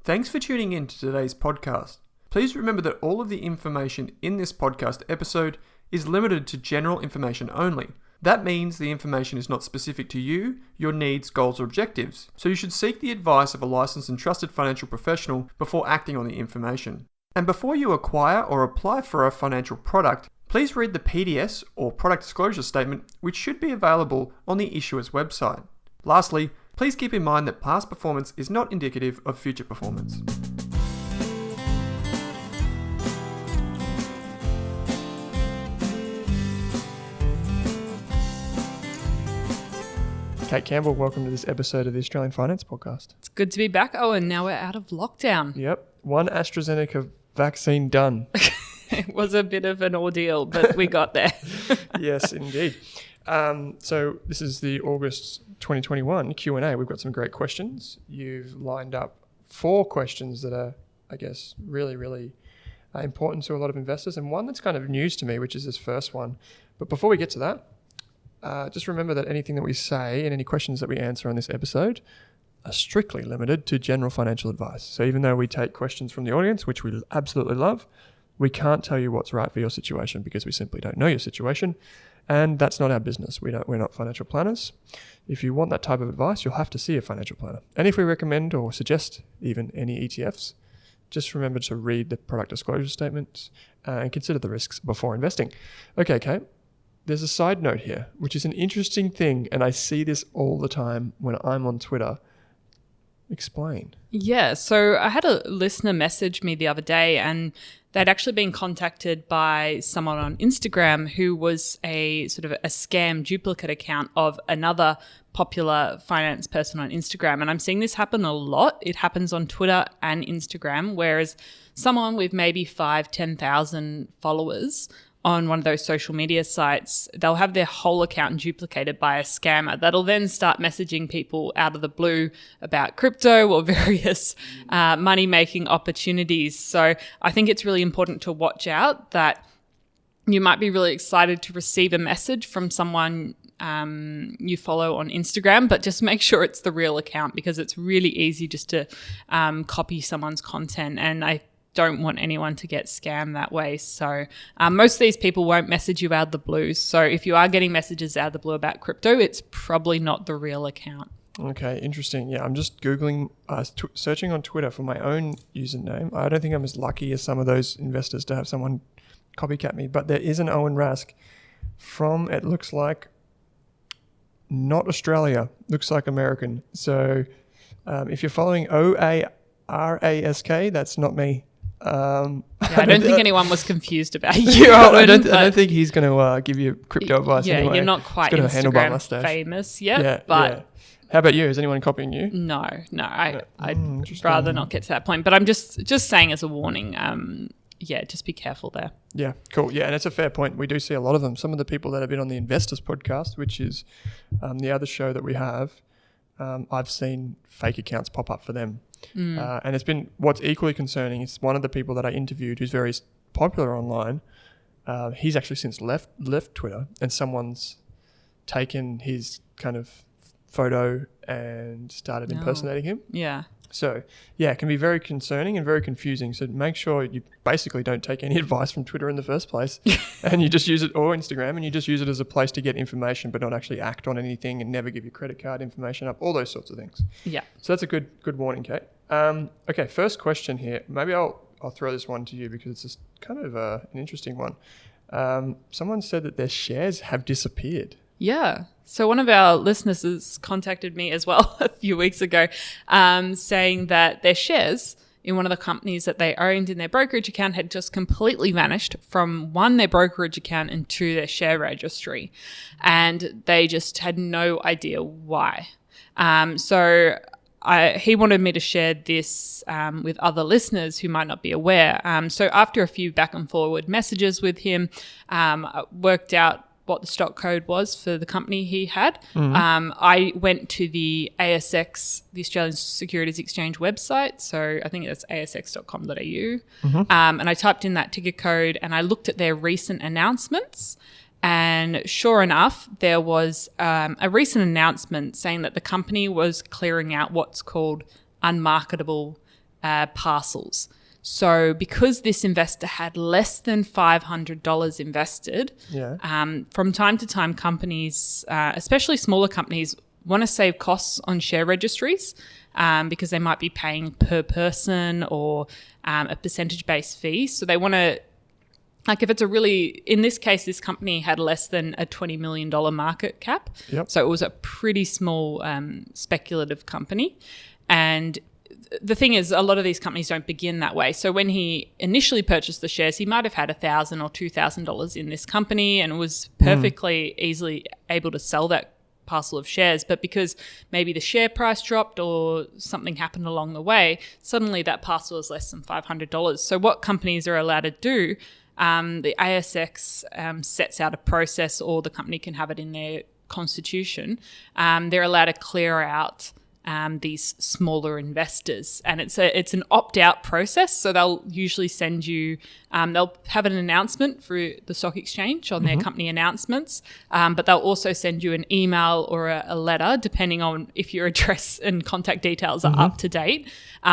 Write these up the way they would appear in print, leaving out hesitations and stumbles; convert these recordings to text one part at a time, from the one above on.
Thanks for tuning in to today's podcast. Please remember that all of the information in this podcast episode is limited to general information only. That means the information is not specific to you, your needs, goals, or objectives, so you should seek the advice of a licensed and trusted financial professional before acting on the information. And before you acquire or apply for a financial product, please read the PDS or product disclosure statement, which should be available on the issuer's website. Lastly, please keep in mind that past performance is not indicative of future performance. Kate Campbell, welcome to this episode of the Australian Finance Podcast. It's good to be back, Owen. Now we're out of lockdown. Yep, one AstraZeneca vaccine done. It was a bit of an ordeal, but we got there. Yes, indeed. So this is the August 2021 Q&A. We've got some great questions. You've lined up 4 questions that are, I guess, really important to a lot of investors, and one that's kind of news to me, which is this first one. But before we get to that, just remember that anything that we say and any questions that we answer on this episode are strictly limited to general financial advice. So even though we take questions from the audience, which we absolutely love, we can't tell you what's right for your situation because we simply don't know your situation. And that's not our business. We're not financial planners. If you want that type of advice, you'll have to see a financial planner. And if we recommend or suggest even any ETFs, just remember to read the product disclosure statements and consider the risks before investing. Okay, Kate, there's a side note here, which is an interesting thing, and I see this all the time when I'm on Twitter. Explain. Yeah, so I had a listener message me the other day, and they'd actually been contacted by someone on Instagram who was a sort of a scam duplicate account of another popular finance person on Instagram. And I'm seeing this happen a lot. It happens on Twitter and Instagram, whereas someone with maybe 10,000 followers on one of those social media sites, they'll have their whole account duplicated by a scammer that'll then start messaging people out of the blue about crypto or various money-making opportunities. So I think it's really important to watch out that you might be really excited to receive a message from someone you follow on Instagram, but just make sure it's the real account because it's really easy just to copy someone's content. And I don't want anyone to get scammed that way. So most of these people won't message you out of the blue. So if you are getting messages out of the blue about crypto, it's probably not the real account. Okay, interesting. Yeah, I'm just Googling, searching on Twitter for my own username. I don't think I'm as lucky as some of those investors to have someone copycat me, but there is an Owen Rask from, it looks like, not Australia, looks like American. So if you're following OARASK, that's not me. I don't think anyone was confused about you. I don't think he's going to give you crypto advice anyway. You're not quite Instagram famous yet. But how about you? Is anyone copying you? No. I'd rather not get to that point. But I'm just saying as a warning, just be careful there. Yeah, cool. Yeah, and it's a fair point. We do see a lot of them. Some of the people that have been on the Investors podcast, which is the other show that we have, I've seen fake accounts pop up for them. And it's been, what's equally concerning is one of the people that I interviewed who's very popular online. He's actually since left Twitter, and someone's taken his kind of photo and started impersonating him. Yeah. So, yeah, it can be very concerning and very confusing. So make sure you basically don't take any advice from Twitter in the first place and you just use it, or Instagram, and you just use it as a place to get information but not actually act on anything and never give your credit card information up, all those sorts of things. Yeah. So that's a good warning, Kate. Okay, first question here. Maybe I'll throw this one to you because it's just kind of an interesting one. Someone said that their shares have disappeared. Yeah. So one of our listeners has contacted me as well a few weeks ago saying that their shares in one of the companies that they owned in their brokerage account had just completely vanished from their brokerage account and to their share registry. And they just had no idea why. He wanted me to share this with other listeners who might not be aware. So after a few back and forward messages with him, I worked out what the stock code was for the company he had. Mm-hmm. I went to the ASX, the Australian Securities Exchange website. So I think it's asx.com.au. Mm-hmm. And I typed in that ticker code and I looked at their recent announcements. And sure enough, there was a recent announcement saying that the company was clearing out what's called unmarketable parcels. So because this investor had less than $500 invested, from time to time companies, especially smaller companies, want to save costs on share registries because they might be paying per person or a percentage-based fee. So they want to, like if it's in this case, this company had less than a $20 million market cap. Yep. So it was a pretty small speculative company. And the thing is, a lot of these companies don't begin that way. So when he initially purchased the shares, he might have had $1,000 or $2,000 in this company and was perfectly easily able to sell that parcel of shares. But because maybe the share price dropped or something happened along the way, suddenly that parcel is less than $500. So what companies are allowed to do, the ASX sets out a process, or the company can have it in their constitution. They're allowed to clear out these smaller investors, and it's an opt-out process. So they'll usually send you, they'll have an announcement through the stock exchange on their company announcements, but they'll also send you an email or a letter, depending on if your address and contact details are up to date,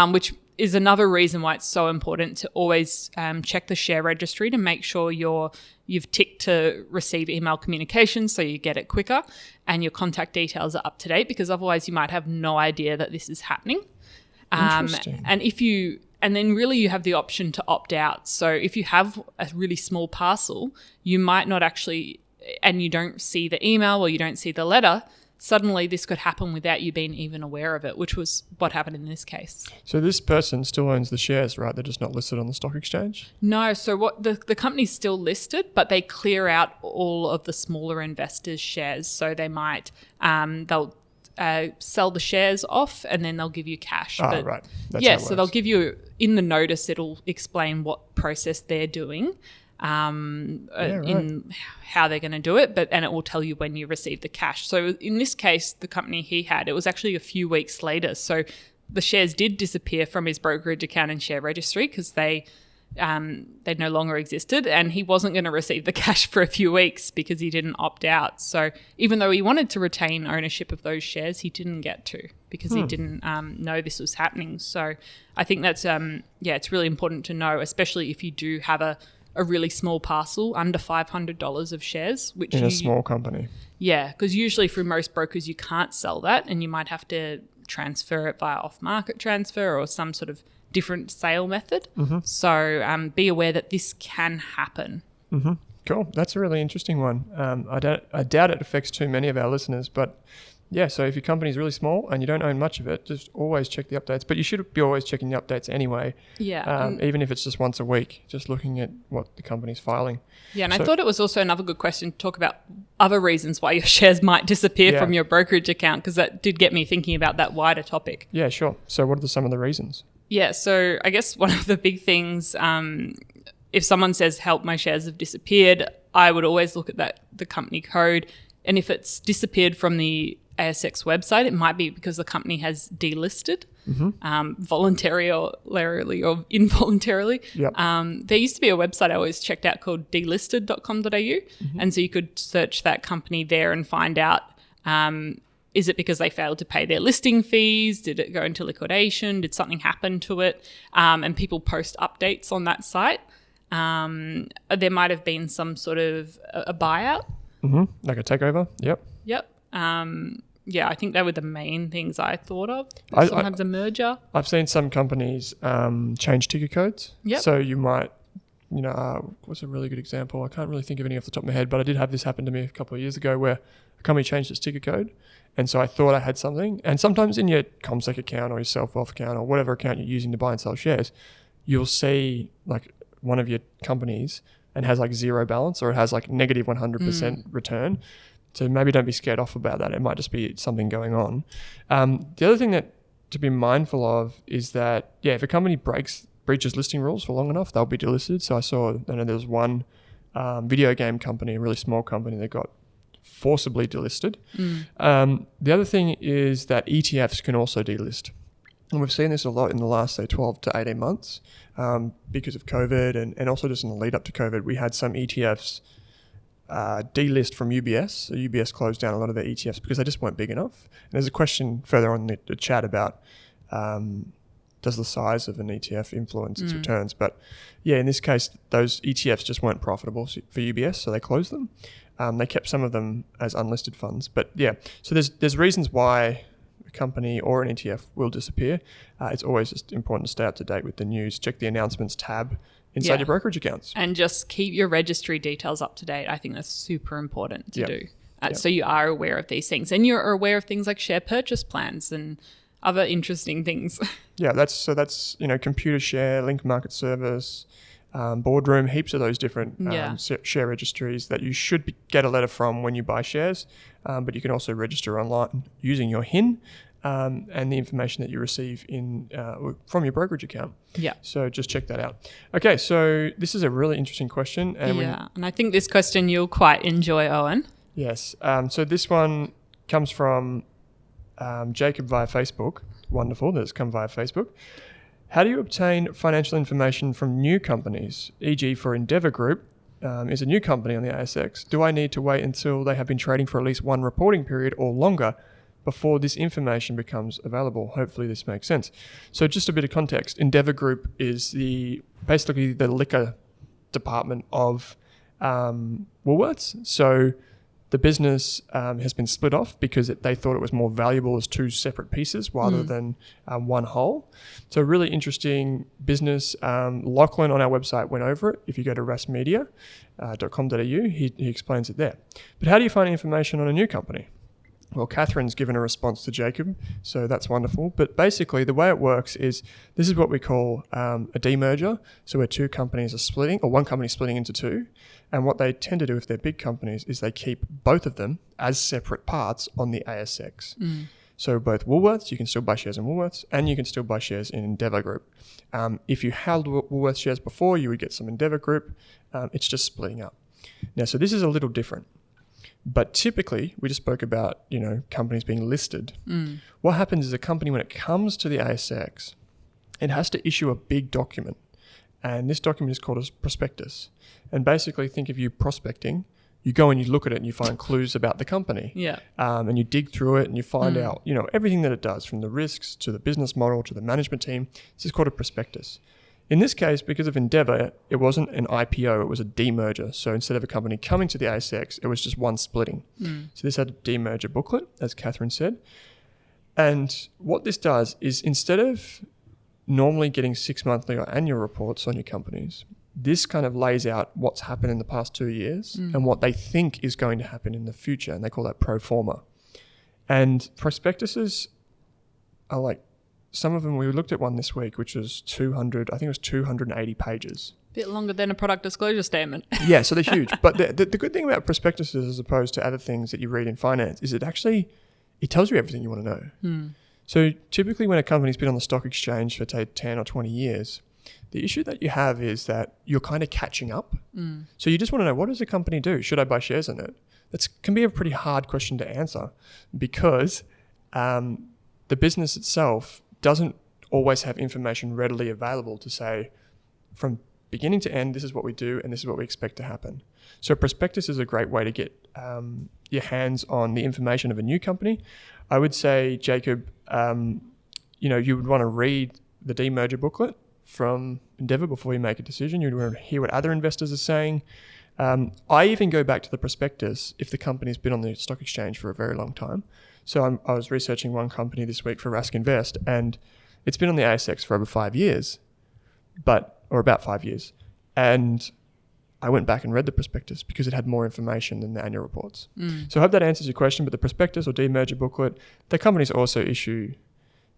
which is another reason why it's so important to always check the share registry to make sure you've ticked to receive email communications so you get it quicker and your contact details are up to date, because otherwise you might have no idea that this is happening. Interesting. And then really you have the option to opt out. So if you have a really small parcel, you might not actually, and you don't see the email or you don't see the letter, suddenly this could happen without you being even aware of it, which was what happened in this case. So this person still owns the shares, right? They're just not listed on the stock exchange? No. So what the company's still listed, but they clear out all of the smaller investors' shares. So they might, they'll sell the shares off and then they'll give you cash. Oh, right. That's how it so works. they'll give you, in the notice, it'll explain what process they're doing. In how they're going to do it, and it will tell you when you receive the cash. So in this case, the company he had, it was actually a few weeks later. So the shares did disappear from his brokerage account and share registry because they no longer existed, and he wasn't going to receive the cash for a few weeks because he didn't opt out. So even though he wanted to retain ownership of those shares, he didn't get to because he didn't know this was happening. So I think that's it's really important to know, especially if you do have a really small parcel under $500 of shares, which in a small company. Yeah, because usually through most brokers you can't sell that, and you might have to transfer it via off-market transfer or some sort of different sale method. So be aware that this can happen. Cool. That's a really interesting one. I doubt it affects too many of our listeners, but yeah, so if your company's really small and you don't own much of it, just always check the updates. But you should be always checking the updates anyway. Yeah. Even if it's just once a week, just looking at what the company's filing. Yeah, and I thought it was also another good question to talk about other reasons why your shares might disappear from your brokerage account, because that did get me thinking about that wider topic. Yeah, sure. So what are some of the reasons? Yeah, so I guess one of the big things, if someone says, help, my shares have disappeared, I would always look at the company code. And if it's disappeared from the ASX website, it might be because the company has delisted voluntarily or involuntarily. Yep. There used to be a website I always checked out called delisted.com.au, and so you could search that company there and find out, is it because they failed to pay their listing fees? Did it go into liquidation? Did something happen to it? And people post updates on that site. There might have been some sort of a buyout. Like a takeover? Yep. I think they were the main things I thought of. Sometimes a merger. I've seen some companies change ticker codes. Yep. So you might, what's a really good example? I can't really think of any off the top of my head, but I did have this happen to me a couple of years ago where a company changed its ticker code. And so I thought I had something. And sometimes in your CommSec account or your Self-Wealth account or whatever account you're using to buy and sell shares, you'll see like one of your companies and has like zero balance, or it has like negative 100% return. So maybe don't be scared off about that. It might just be something going on. The other thing that to be mindful of is that, if a company breaches listing rules for long enough, they'll be delisted. So I know there was one video game company, a really small company, that got forcibly delisted. The other thing is that ETFs can also delist. And we've seen this a lot in the last, say, 12 to 18 months because of COVID and also just in the lead up to COVID. We had some ETFs delist from UBS. So UBS closed down a lot of their ETFs because they just weren't big enough. And there's a question further on the chat about does the size of an ETF influence its returns? But yeah, in this case, those ETFs just weren't profitable for UBS, so they closed them. They kept some of them as unlisted funds. But yeah, so there's reasons why a company or an ETF will disappear. It's always just important to stay up to date with the news. Check the announcements tab inside your brokerage accounts. And just keep your registry details up to date. I think that's super important to do. So you are aware of these things. And you're aware of things like share purchase plans and other interesting things. Yeah, that's Computer Share, Link Market Service, Boardroom, heaps of those different share registries that you should get a letter from when you buy shares. But you can also register online using your HIN and the information that you receive from your brokerage account. Yeah. So just check that out. Okay, so this is a really interesting question. And and I think this question you'll quite enjoy, Owen. Yes. So this one comes from Jacob via Facebook. Wonderful that it's come via Facebook. How do you obtain financial information from new companies? E.g. for Endeavour Group is a new company on the ASX. Do I need to wait until they have been trading for at least one reporting period or longer before this information becomes available? Hopefully this makes sense. So just a bit of context. Endeavour Group is basically the liquor department of Woolworths. So the business has been split off because they thought it was more valuable as two separate pieces rather than one whole. So really interesting business. Lachlan on our website went over it. If you go to rasmedia.com.au, he explains it there. But how do you find information on a new company? Well, Catherine's given a response to Jacob, so that's wonderful. But basically, the way it works is this is what we call a demerger. So where two companies are splitting, or one company splitting into two. And what they tend to do if they're big companies is they keep both of them as separate parts on the ASX. So both Woolworths, you can still buy shares in Woolworths, and you can still buy shares in Endeavour Group. If you held Woolworths shares before, you would get some Endeavour Group. It's just splitting up. Now, so this is a little different. But typically, we just spoke about, companies being listed. What happens is a company, when it comes to the ASX, it has to issue a big document. And this document is called a prospectus. And basically, think of you prospecting. You go and you look at it and you find clues about the company. Yeah. And you dig through it and you find out, everything that it does, from the risks to the business model to the management team. This is called a prospectus. In this case, because of Endeavour, it wasn't an IPO, it was a demerger. So instead of a company coming to the ASX, it was just one splitting. So this had a demerger booklet, as Catherine said. And what this does is, instead of normally getting 6 monthly or annual reports on your companies, this kind of lays out what's happened in the past 2 years and what they think is going to happen in the future. And they call that pro forma. And prospectuses are like, some of them, we looked at one this week, which was 280 pages. Bit longer than a product disclosure statement. Yeah, so they're huge. But the good thing about prospectuses, as opposed to other things that you read in finance, is it tells you everything you want to know. So typically when a company's been on the stock exchange for 10 or 20 years, the issue that you have is that you're kind of catching up. So you just want to know, what does the company do? Should I buy shares in it? That can be a pretty hard question to answer, because the business itself doesn't always have information readily available to say, from beginning to end, this is what we do and this is what we expect to happen. So a prospectus is a great way to get your hands on the information of a new company. I would say, Jacob, you would want to read the demerger booklet from Endeavour before you make a decision. You'd want to hear what other investors are saying. I even go back to the prospectus if the company's been on the stock exchange for a very long time. So I was researching one company this week for Rask Invest, and it's been on the ASX for over 5 years, or about 5 years. And I went back and read the prospectus because it had more information than the annual reports. So I hope that answers your question. But the prospectus or demerger booklet, the companies also issue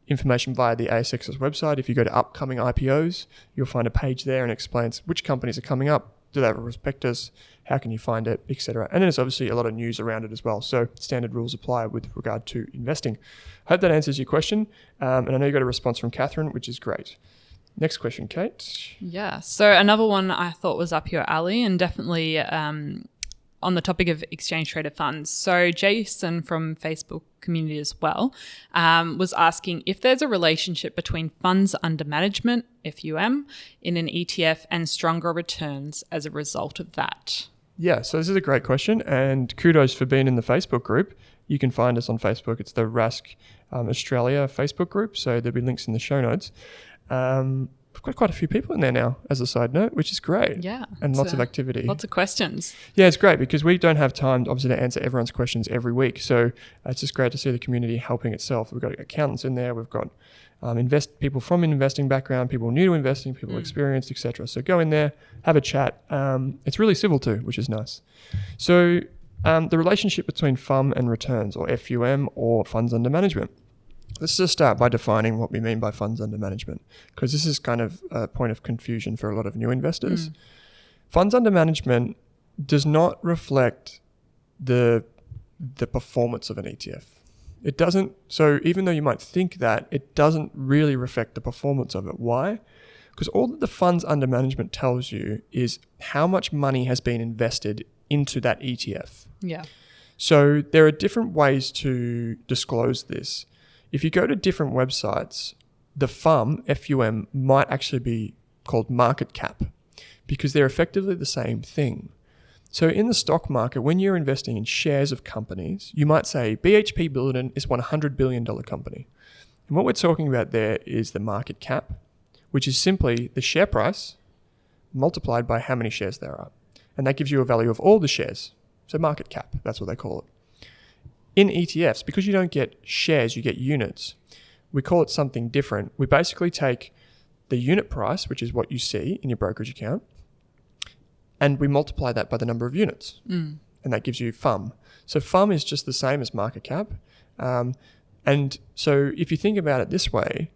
information via the ASX's website. If you go to upcoming IPOs, you'll find a page there and explains which companies are coming up. Do they have a prospectus? How can you find it, etc. And then there's obviously a lot of news around it as well. So standard rules apply with regard to investing. I hope that answers your question. And I know you got a response from Catherine, which is great. Next question, Kate. Yeah. So another one I thought was up your alley, and definitely on the topic of exchange traded funds. So Jason from Facebook community as well was asking if there's a relationship between funds under management, FUM, in an ETF and stronger returns as a result of that. Yeah, so this is a great question, and kudos for being in the Facebook group. You can find us on Facebook. It's the Rask Australia Facebook group, so there'll be links in the show notes. We've got quite a few people in there now, as a side note, which is great. Yeah. And lots of activity. Lots of questions. Yeah, it's great because we don't have time, obviously, to answer everyone's questions every week. So it's just great to see the community helping itself. We've got accountants in there. We've got people from an investing background, people new to investing, people experienced, etc. So go in there, have a chat. It's really civil too, which is nice. So the relationship between FUM and returns, or FUM, or funds under management. Let's just start by defining what we mean by funds under management, because this is kind of a point of confusion for a lot of new investors. Funds under management does not reflect the performance of an ETF. It doesn't. So even though you might think that, it doesn't really reflect the performance of it. Why? Because all that the funds under management tells you is how much money has been invested into that ETF. Yeah. So there are different ways to disclose this. If you go to different websites, the FUM might actually be called market cap because they're effectively the same thing. So in the stock market, when you're investing in shares of companies, you might say BHP Billiton is a $100 billion company. And what we're talking about there is the market cap, which is simply the share price multiplied by how many shares there are. And that gives you a value of all the shares. So market cap, that's what they call it. In ETFs, because you don't get shares, you get units. We call it something different. We basically take the unit price, which is what you see in your brokerage account, and we multiply that by the number of units. And that gives you FUM. So FUM is just the same as market cap. And so if you think about it this way,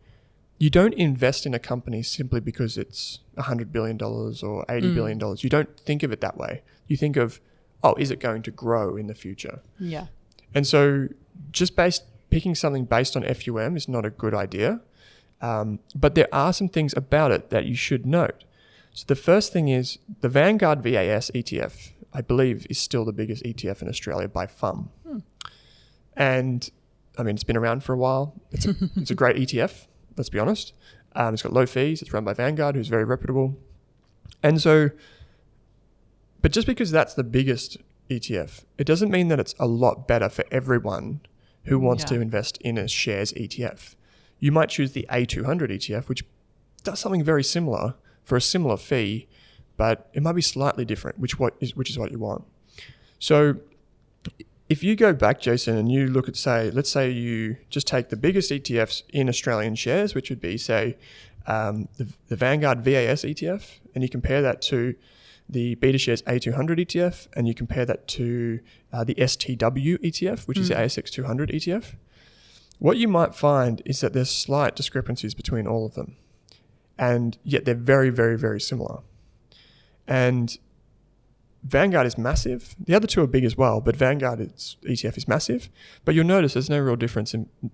you don't invest in a company simply because it's $100 billion or $80 billion. You don't think of it that way. You think of, is it going to grow in the future? Yeah. And so just picking something based on FUM is not a good idea. But there are some things about it that you should note. So the first thing is the Vanguard VAS ETF, I believe, is still the biggest ETF in Australia by FUM. And I mean, it's been around for a while. It's a great ETF, let's be honest. It's got low fees. It's run by Vanguard, who's very reputable. And so, but just because that's the biggest ETF, it doesn't mean that it's a lot better for everyone who wants to invest in a shares ETF. You might choose the A200 ETF, which does something very similar for a similar fee, but it might be slightly different, which is what you want. So if you go back, Jason, and you look at, let's say you just take the biggest ETFs in Australian shares, which would be, say, the Vanguard VAS ETF, and you compare that to the BetaShares A200 ETF, and you compare that to the STW ETF, which is the ASX 200 ETF, what you might find is that there's slight discrepancies between all of them. And yet they're very, very, very similar. And Vanguard is massive. The other two are big as well, but Vanguard ETF is massive. But you'll notice there's no real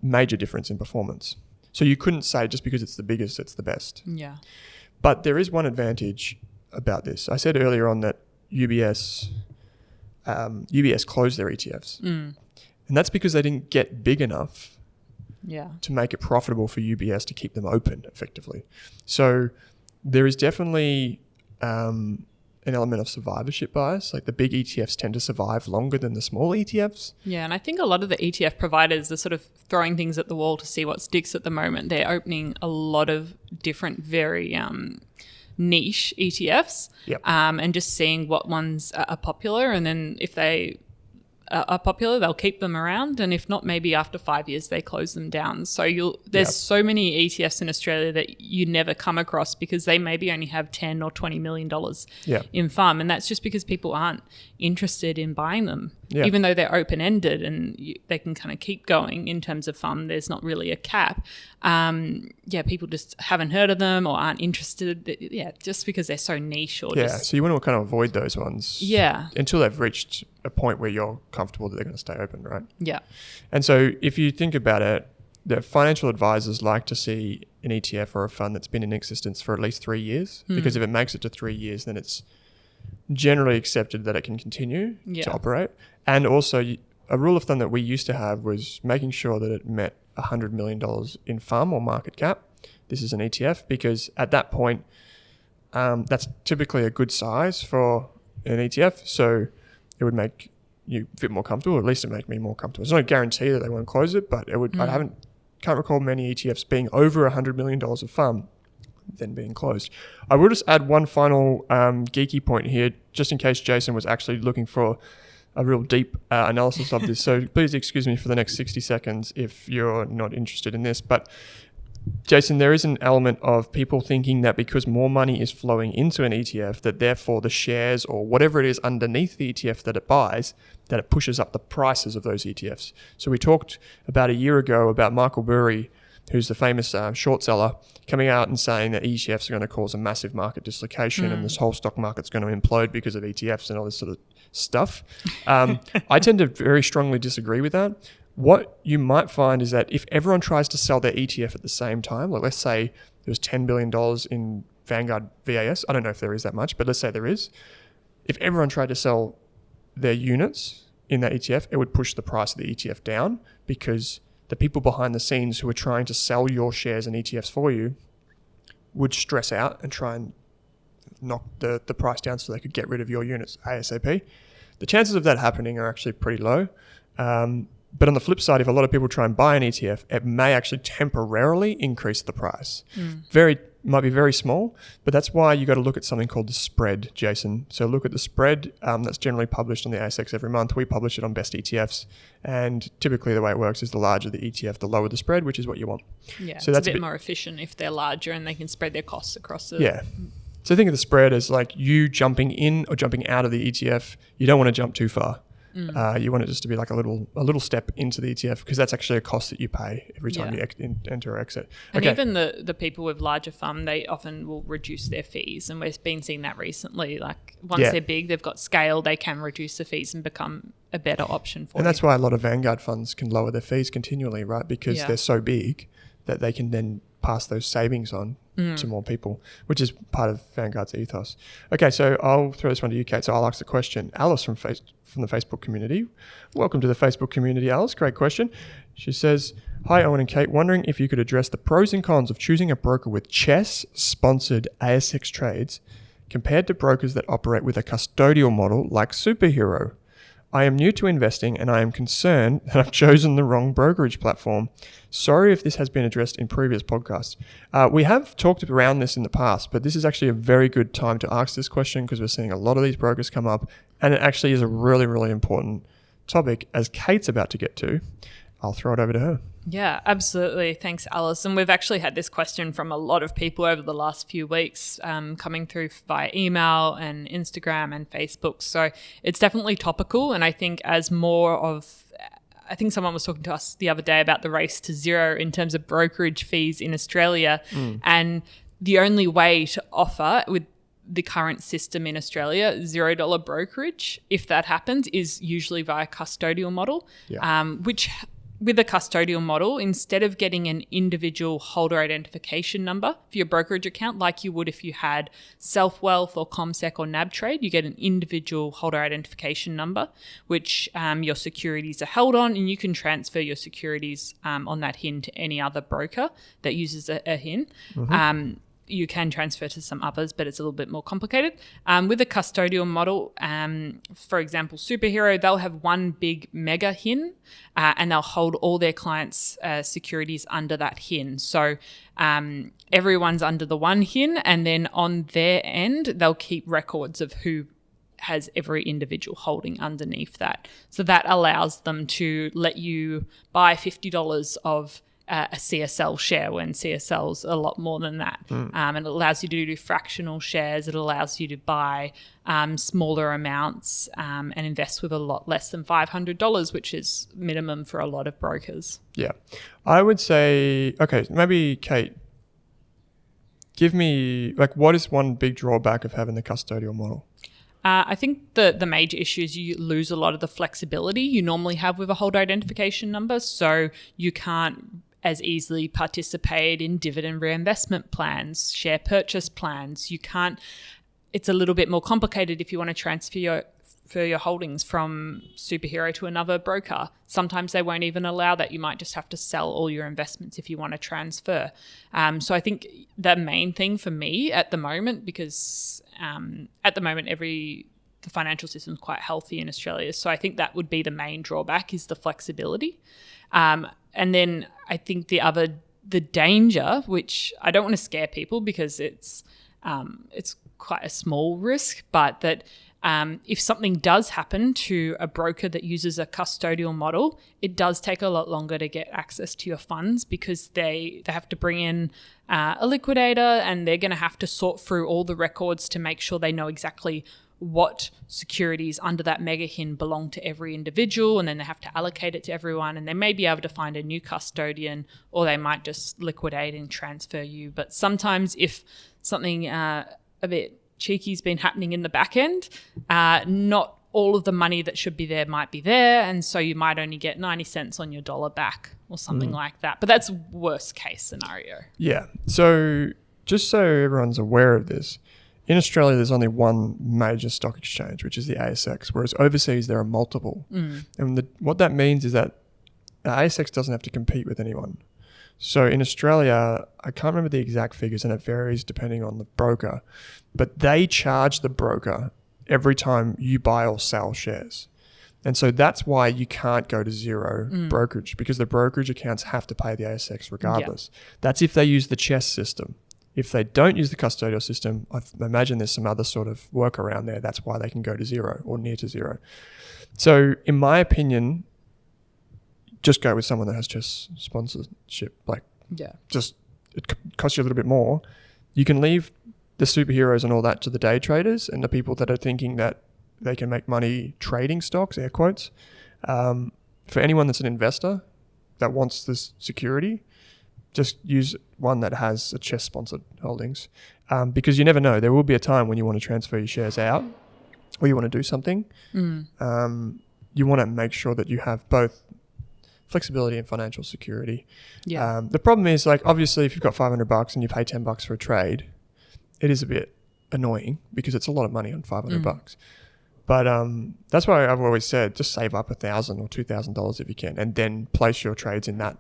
major difference in performance. So you couldn't say just because it's the biggest, it's the best. Yeah. But there is one advantage about this. I said earlier on that UBS closed their ETFs. And that's because they didn't get big enough to make it profitable for UBS to keep them open effectively. So there is definitely an element of survivorship bias. Like the big ETFs tend to survive longer than the small ETFs. Yeah, and I think a lot of the ETF providers are sort of throwing things at the wall to see what sticks at the moment. They're opening a lot of different, very niche ETFs and just seeing what ones are popular. And then if they are popular, they'll keep them around, and if not, maybe after 5 years they close them down. So there's so many ETFs in Australia that you never come across because they maybe only have $10 or $20 million in FUM, and that's just because people aren't interested in buying them, even though they're open-ended and they can kind of keep going in terms of FUM. There's not really a cap. People just haven't heard of them or aren't interested. Just because they're so niche or so you want to kind of avoid those ones. Until they've reached a point where you're comfortable that they're going to stay open, right? Yeah. And so if you think about it, the financial advisors like to see an ETF or a fund that's been in existence for at least 3 years, because if it makes it to 3 years, then it's generally accepted that it can continue to operate. And also a rule of thumb that we used to have was making sure that it met $100 million in FUM or market cap. This is an ETF because at that point, that's typically a good size for an ETF. So it would make you a bit more comfortable, or at least it make me more comfortable. It's not a guarantee that they won't close it, but it would. Can't recall many ETFs being over $100 million of FUM. then being closed. I will just add one final geeky point here, just in case Jason was actually looking for a real deep analysis of this. So please excuse me for the next 60 seconds if you're not interested in this. But Jason, there is an element of people thinking that because more money is flowing into an ETF, that therefore the shares or whatever it is underneath the ETF that it buys, that it pushes up the prices of those ETFs. So we talked about a year ago about Michael Burry, who's the famous short seller, coming out and saying that ETFs are going to cause a massive market dislocation and this whole stock market's going to implode because of ETFs and all this sort of stuff. I tend to very strongly disagree with that. What you might find is that if everyone tries to sell their ETF at the same time, like let's say there was $10 billion in Vanguard VAS, I don't know if there is that much, but let's say there is. If everyone tried to sell their units in that ETF, it would push the price of the ETF down because the people behind the scenes who are trying to sell your shares and ETFs for you would stress out and try and knock the price down so they could get rid of your units ASAP. The chances of that happening are actually pretty low. But on the flip side, if a lot of people try and buy an ETF, it may actually temporarily increase the price. Might be very small, but that's why you got to look at something called the spread, Jason. So look at the spread that's generally published on the ASX every month. We publish it on Best ETFs, and typically the way it works is the larger the ETF, the lower the spread, which is what you want. Yeah, so it's that's a bit more efficient if they're larger and they can spread their costs across the... Yeah. So think of the spread as like you jumping in or jumping out of the ETF. You don't want to jump too far. You want it just to be like a little step into the ETF because that's actually a cost that you pay every time you enter or exit. And even the people with larger fund, they often will reduce their fees. And we've been seeing that recently. Like once they're big, they've got scale, they can reduce the fees and become a better option for you. And that's why a lot of Vanguard funds can lower their fees continually, right? Because they're so big that they can then pass those savings on to more people, which is part of Vanguard's ethos. Okay, so I'll throw this one to you, Kate. So I'll ask the question. Alice from the Facebook community. Welcome to the Facebook community, Alice. Great question. She says, hi, Owen and Kate. Wondering if you could address the pros and cons of choosing a broker with CHESS-sponsored ASX trades compared to brokers that operate with a custodial model like Superhero. I am new to investing and I am concerned that I've chosen the wrong brokerage platform. Sorry if this has been addressed in previous podcasts. We have talked around this in the past, but this is actually a very good time to ask this question because we're seeing a lot of these brokers come up and it actually is a really, really important topic as Kate's about to get to. I'll throw it over to her. Yeah, absolutely. Thanks, Alice. And we've actually had this question from a lot of people over the last few weeks coming through via email and Instagram and Facebook. So it's definitely topical. And I think I think someone was talking to us the other day about the race to zero in terms of brokerage fees in Australia. And the only way to offer with the current system in Australia, $0 brokerage, if that happens, is usually via custodial model, which with a custodial model, instead of getting an individual holder identification number for your brokerage account, like you would if you had Self-Wealth or CommSec or NabTrade, you get an individual holder identification number, which your securities are held on, and you can transfer your securities on that HIN to any other broker that uses a HIN. You can transfer to some others, but it's a little bit more complicated. With a custodial model, for example, Superhero, they'll have one big mega HIN and they'll hold all their clients' securities under that HIN. So everyone's under the one HIN, and then on their end, they'll keep records of who has every individual holding underneath that. So that allows them to let you buy $50 of a CSL share when CSL's a lot more than that. And it allows you to do fractional shares. It allows you to buy smaller amounts and invest with a lot less than $500, which is minimum for a lot of brokers. Yeah. I would say, okay, maybe Kate, give me, what is one big drawback of having the custodial model? I think the major issue is you lose a lot of the flexibility you normally have with a holder identification number. So you can't as easily participate in dividend reinvestment plans, share purchase plans. You can't, it's a little bit more complicated if you want to transfer your holdings from Superhero to another broker. Sometimes they won't even allow that. You might just have to sell all your investments if you want to transfer. So I think the main thing for me at the moment, because at the moment the financial system is quite healthy in Australia. So I think that would be the main drawback is the flexibility. And then I think the other the danger, which I don't want to scare people because it's quite a small risk, but that if something does happen to a broker that uses a custodial model, it does take a lot longer to get access to your funds because they have to bring in a liquidator, and they're going to have to sort through all the records to make sure they know exactly what securities under that mega HIN belong to every individual, and then they have to allocate it to everyone, and they may be able to find a new custodian, or they might just liquidate and transfer you. But sometimes if something a bit cheeky's been happening in the back end, not all of the money that should be there might be there, and so you might only get 90 cents on your dollar back or something like that. But that's worst case scenario. Yeah. So just so everyone's aware of this, in Australia, there's only one major stock exchange, which is the ASX, whereas overseas there are multiple. And what that means is that the ASX doesn't have to compete with anyone. So in Australia, I can't remember the exact figures, and it varies depending on the broker, but they charge the broker every time you buy or sell shares. And so that's why you can't go to zero brokerage, because the brokerage accounts have to pay the ASX regardless. That's if they use the CHESS system. If they don't use the custodial system, I imagine there's some other sort of workaround there. That's why they can go to zero or near to zero. So in my opinion, just go with someone that has CHESS sponsorship. Just it costs you a little bit more. You can leave the superheroes and all that to the day traders and the people that are thinking that they can make money trading stocks, air quotes. For anyone that's an investor that wants this security, just use one that has a CHESS sponsored holdings, because you never know. There will be a time when you want to transfer your shares out or you want to do something. You want to make sure that you have both flexibility and financial security. The problem is, like, obviously if you've got $500 and you pay $10 for a trade, it is a bit annoying because it's a lot of money on $500. But that's why I've always said just save up $1,000 or $2,000 if you can, and then place your trades in that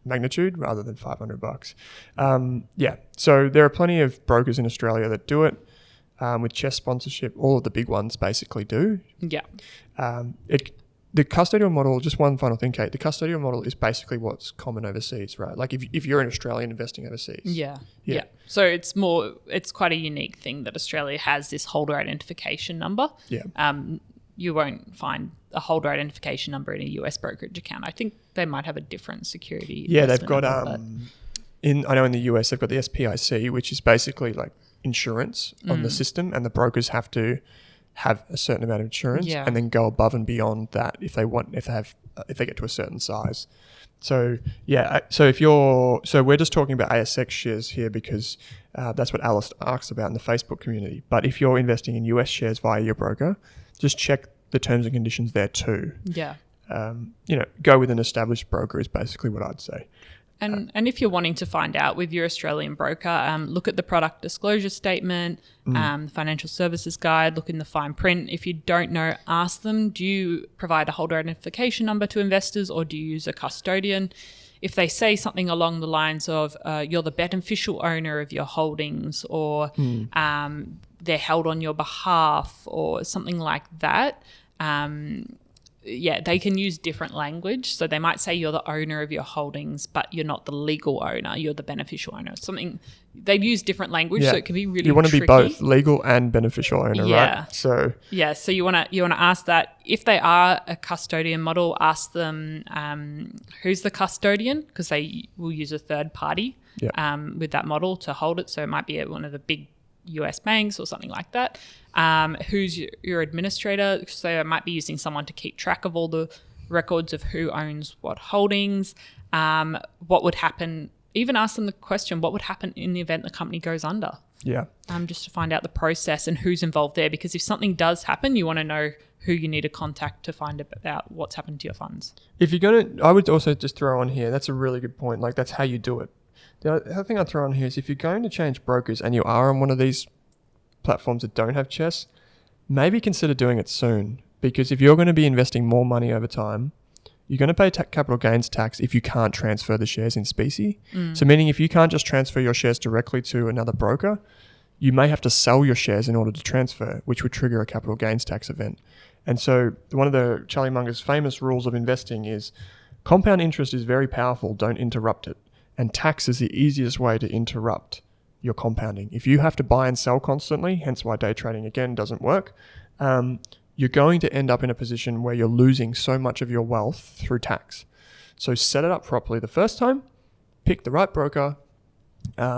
magnitude rather than $500. So there are plenty of brokers in Australia that do it with CHESS sponsorship. All of the big ones basically do. The custodial model, just one final thing, Kate, the custodial model is basically what's common overseas, right? Like if you're an Australian investing overseas. Yeah. So it's quite a unique thing that Australia has this holder identification number. You won't find a holder identification number in a US brokerage account. I think they might have a different security. They've got I know in the US they've got the SPIC, which is basically like insurance on the system, and the brokers have to have a certain amount of insurance and then go above and beyond that if they get to a certain size. So we're just talking about ASX shares here because that's what Alice asks about in the Facebook community. But if you're investing in US shares via your broker, just check the terms and conditions there too. Go with an established broker is basically what I'd say. And if you're wanting to find out with your Australian broker, look at the product disclosure statement, the financial services guide, look in the fine print. If you don't know, ask them, do you provide a holder identification number to investors or do you use a custodian? If they say something along the lines of you're the beneficial owner of your holdings, or they're held on your behalf or something like that, they can use different language. So they might say you're the owner of your holdings, but you're not the legal owner. You're the beneficial owner. They've used different language, so it can be really tricky. You want to be both legal and beneficial owner, right? So you want to ask that. If they are a custodian model, ask them who's the custodian, because they will use a third party with that model to hold it. So it might be one of the big US banks or something like that. Who's your administrator? So they might be using someone to keep track of all the records of who owns what holdings. What would happen? Even ask them the question, what would happen in the event the company goes under? Just to find out the process and who's involved there. Because if something does happen, you want to know who you need to contact to find out what's happened to your funds. If you're going to, I would also just throw on here, that's a really good point. Like, that's how you do it. The other thing I'd throw on here is if you're going to change brokers and you are on one of these platforms that don't have CHESS, maybe consider doing it soon. Because if you're going to be investing more money over time, you're going to pay capital gains tax if you can't transfer the shares in specie. So meaning if you can't just transfer your shares directly to another broker, you may have to sell your shares in order to transfer, which would trigger a capital gains tax event. And so one of the Charlie Munger's famous rules of investing is compound interest is very powerful, don't interrupt it. And tax is the easiest way to interrupt your compounding. If you have to buy and sell constantly, hence why day trading again doesn't work, you're going to end up in a position where you're losing so much of your wealth through tax. So set it up properly the first time, pick the right broker,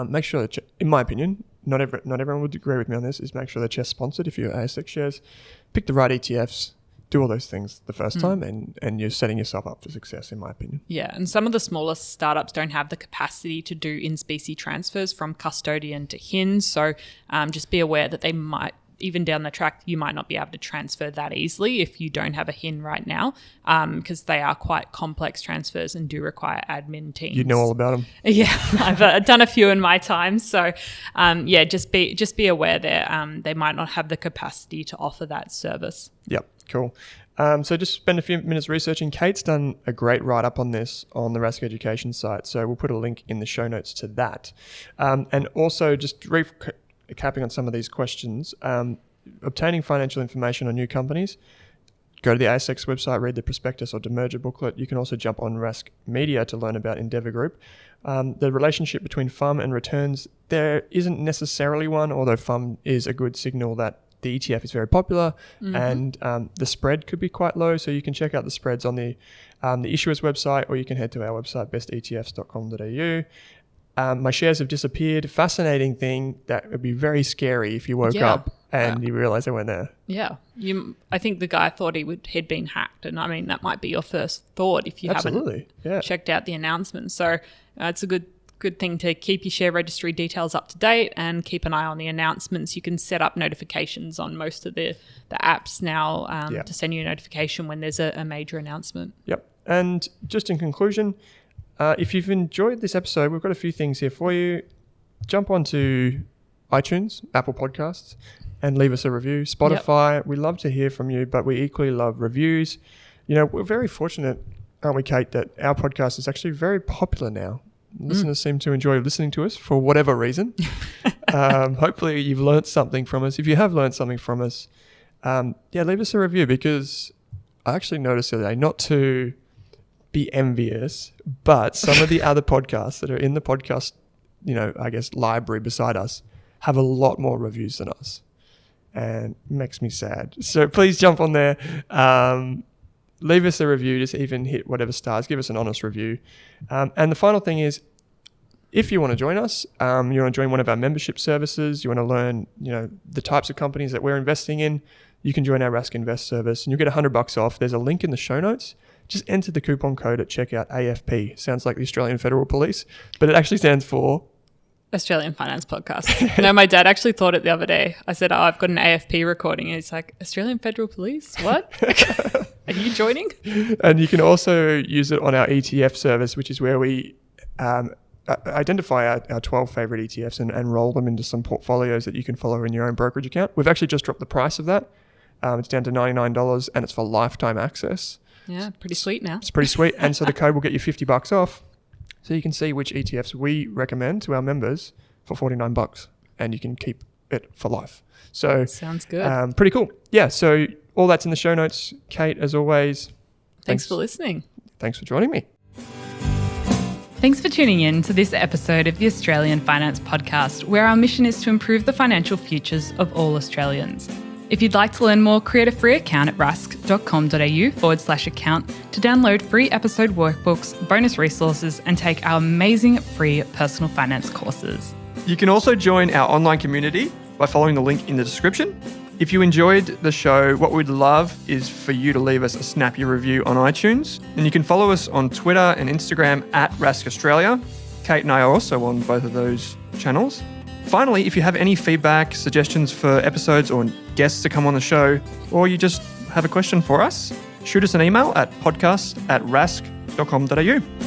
make sure that, in my opinion, not everyone would agree with me on this, is make sure they're CHESS sponsored if you're ASX shares, pick the right ETFs, do all those things the first time, and you're setting yourself up for success, in my opinion. Yeah, and some of the smaller startups don't have the capacity to do in-specie transfers from custodian to HIN, so just be aware that they might, even down the track, you might not be able to transfer that easily if you don't have a HIN right now, because they are quite complex transfers and do require admin teams. You know all about them. Yeah, I've done a few in my time. So, just be aware there. They might not have the capacity to offer that service. Yep, cool. So just spend a few minutes researching. Kate's done a great write-up on this on the Rask Education site, so we'll put a link in the show notes to that. And also just recapping on some of these questions, obtaining financial information on new companies, go to the ASX website, read the prospectus or demerger booklet. You can also jump on Rask Media to learn about Endeavour Group. The relationship between FUM and returns, there isn't necessarily one, although FUM is a good signal that the ETF is very popular, and the spread could be quite low. So you can check out the spreads on the issuer's website, or you can head to our website, bestetfs.com.au. My shares have disappeared. Fascinating thing that would be very scary if you woke up and you realize they weren't there. Yeah. I think the guy thought he'd been hacked. And I mean, that might be your first thought if you haven't checked out the announcement. So it's a good thing to keep your share registry details up to date and keep an eye on the announcements. You can set up notifications on most of the apps now to send you a notification when there's a major announcement. Yep. And just in conclusion, if you've enjoyed this episode, we've got a few things here for you. Jump onto iTunes, Apple Podcasts, and leave us a review. Spotify, we love to hear from you, but we equally love reviews. You know, we're very fortunate, aren't we, Kate, that our podcast is actually very popular now. Listeners seem to enjoy listening to us for whatever reason. Hopefully you've learnt something from us. If you have learnt something from us, leave us a review, because I actually noticed the other day, not to be envious, but some of the other podcasts that are in the podcast, library beside us have a lot more reviews than us, and makes me sad. So please jump on there. Leave us a review, just even hit whatever stars, give us an honest review. And the final thing is, if you want to join us, you want to join one of our membership services, you want to learn, the types of companies that we're investing in, you can join our Rask Invest service and you'll get $100 off. There's a link in the show notes. Just enter the coupon code at checkout, AFP. Sounds like the Australian Federal Police, but it actually stands for Australian Finance Podcast. No, my dad actually thought it the other day. I said, I've got an AFP recording. And he's like, Australian Federal Police? What? Are you joining? And you can also use it on our ETF service, which is where we identify our 12 favorite ETFs and roll them into some portfolios that you can follow in your own brokerage account. We've actually just dropped the price of that. It's down to $99 and it's for lifetime access. Yeah, pretty sweet now. It's pretty sweet. And so the code will get you $50 off. So you can see which ETFs we recommend to our members for $49, and you can keep it for life. So sounds good. Pretty cool. Yeah. So all that's in the show notes. Kate, as always, thanks for listening. Thanks for joining me. Thanks for tuning in to this episode of the Australian Finance Podcast, where our mission is to improve the financial futures of all Australians. If you'd like to learn more, create a free account at rask.com.au/account to download free episode workbooks, bonus resources, and take our amazing free personal finance courses. You can also join our online community by following the link in the description. If you enjoyed the show, what we'd love is for you to leave us a snappy review on iTunes. And you can follow us on Twitter and Instagram at Rask Australia. Kate and I are also on both of those channels. Finally, if you have any feedback, suggestions for episodes or guests to come on the show, or you just have a question for us, shoot us an email at podcast@rask.com.au.